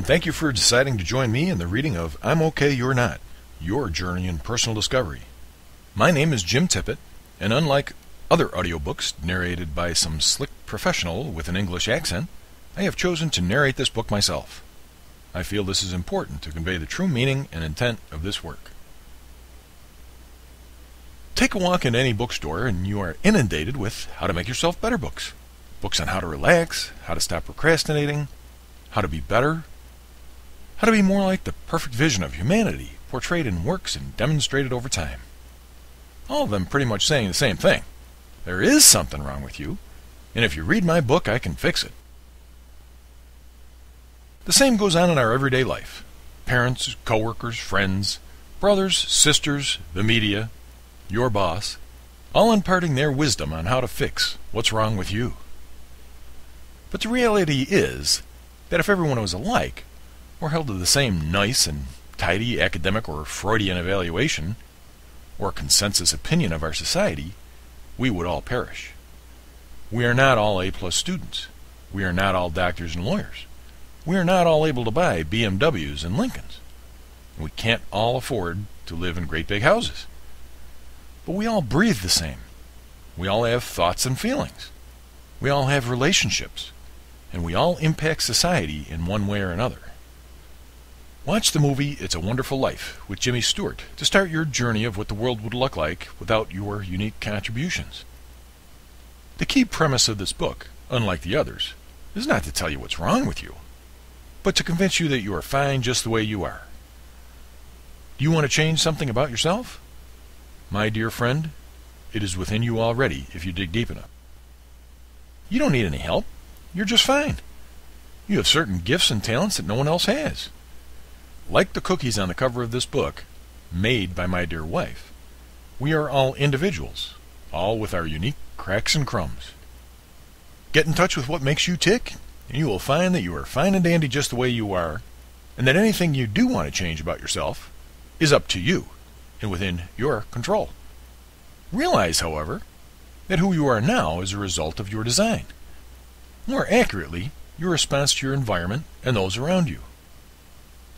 thank you for deciding to join me in the reading of I'm Okay, You're Not, your journey in personal discovery. My name is Jim Tippett, and unlike other audiobooks narrated by some slick professional with an English accent, I have chosen to narrate this book myself. I feel this is important to convey the true meaning and intent of this work. Take a walk in any bookstore and you are inundated with how to make yourself better books. Books on how to relax, how to stop procrastinating, how to be better, how to be more like the perfect vision of humanity portrayed in works and demonstrated over time. All of them pretty much saying the same thing. There is something wrong with you, and if you read my book, I can fix it. The same goes on in our everyday life. Parents, coworkers, friends, brothers, sisters, the media, your boss, all imparting their wisdom on how to fix what's wrong with you. But the reality is that if everyone was alike, or held to the same nice and tidy academic or Freudian evaluation, or consensus opinion of our society, we would all perish. We are not all A+ students. We are not all doctors and lawyers. We are not all able to buy BMWs and Lincolns. We can't all afford to live in great big houses. But we all breathe the same. We all have thoughts and feelings. We all have relationships. And we all impact society in one way or another. Watch the movie It's a Wonderful Life with Jimmy Stewart to start your journey of what the world would look like without your unique contributions. The key premise of this book, unlike the others, is not to tell you what's wrong with you, but to convince you that you are fine just the way you are. Do you want to change something about yourself? My dear friend, it is within you already if you dig deep enough. You don't need any help. You're just fine. You have certain gifts and talents that no one else has. Like the cookies on the cover of this book, made by my dear wife, we are all individuals, all with our unique cracks and crumbs. Get in touch with what makes you tick, and you will find that you are fine and dandy just the way you are, and that anything you do want to change about yourself is up to you and within your control. Realize, however, that who you are now is a result of your design. More accurately, your response to your environment and those around you.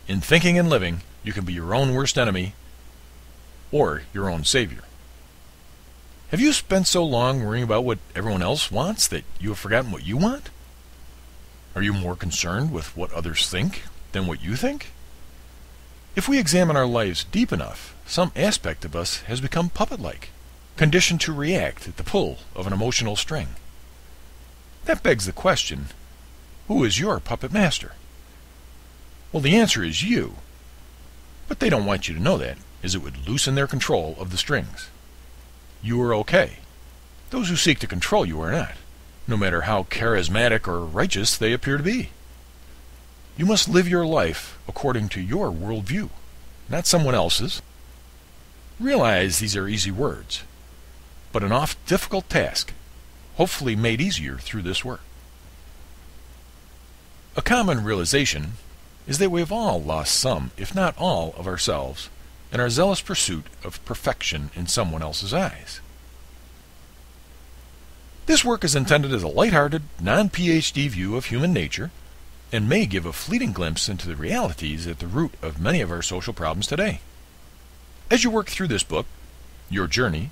In thinking and living, you can be your own worst enemy or your own savior. Have you spent so long worrying about what everyone else wants that you have forgotten what you want? Are you more concerned with what others think than what you think? If we examine our lives deep enough, some aspect of us has become puppet-like, conditioned to react at the pull of an emotional string. That begs the question, who is your puppet master? Well, the answer is you. But they don't want you to know that, as it would loosen their control of the strings. You are okay. Those who seek to control you are not, no matter how charismatic or righteous they appear to be. You must live your life according to your worldview, not someone else's. Realize these are easy words, but an oft difficult task, hopefully made easier through this work. A common realization is that we have all lost some, if not all, of ourselves in our zealous pursuit of perfection in someone else's eyes. This work is intended as a lighthearted, non-PhD view of human nature and may give a fleeting glimpse into the realities at the root of many of our social problems today. As you work through this book, your journey,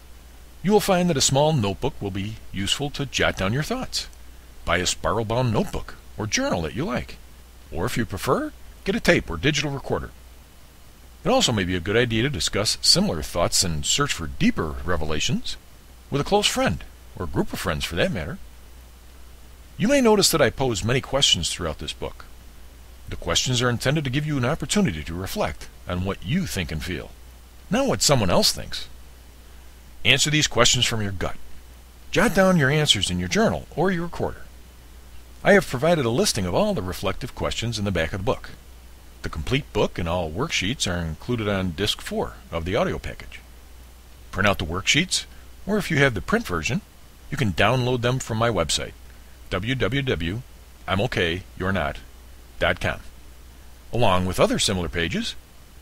you will find that a small notebook will be useful to jot down your thoughts. Buy a spiral-bound notebook or journal that you like. Or if you prefer, get a tape or digital recorder. It also may be a good idea to discuss similar thoughts and search for deeper revelations with a close friend, or group of friends for that matter. You may notice that I pose many questions throughout this book. The questions are intended to give you an opportunity to reflect on what you think and feel, not what someone else thinks. Answer these questions from your gut. Jot down your answers in your journal or your recorder. I have provided a listing of all the reflective questions in the back of the book. The complete book and all worksheets are included on Disc 4 of the audio package. Print out the worksheets, or if you have the print version, you can download them from my website, www.imokayyournot.com, along with other similar pages,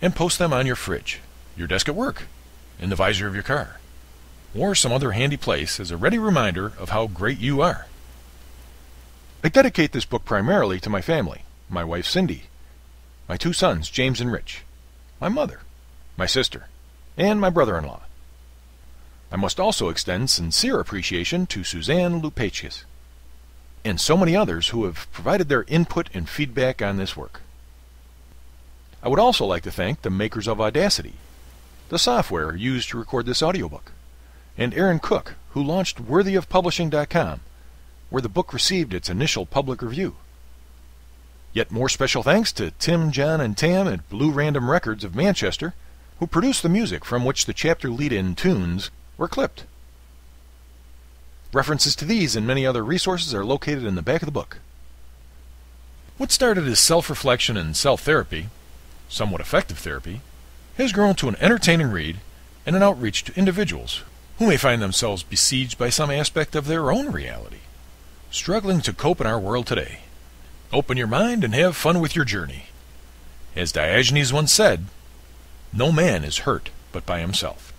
and post them on your fridge, your desk at work, in the visor of your car, or some other handy place as a ready reminder of how great you are. I dedicate this book primarily to my family, my wife Cindy, my 2 sons, James and Rich, my mother, my sister, and my brother-in-law. I must also extend sincere appreciation to Suzanne Lupatius and so many others who have provided their input and feedback on this work. I would also like to thank the makers of Audacity, the software used to record this audiobook, and Aaron Cook, who launched worthyofpublishing.com, where the book received its initial public review. Yet more special thanks to Tim, John, and Tam at Blue Random Records of Manchester, who produced the music from which the chapter lead-in tunes were clipped. References to these and many other resources are located in the back of the book. What started as self-reflection and self-therapy, somewhat effective therapy, has grown to an entertaining read and an outreach to individuals who may find themselves besieged by some aspect of their own reality, struggling to cope in our world today. Open your mind and have fun with your journey. As Diogenes once said, no man is hurt but by himself.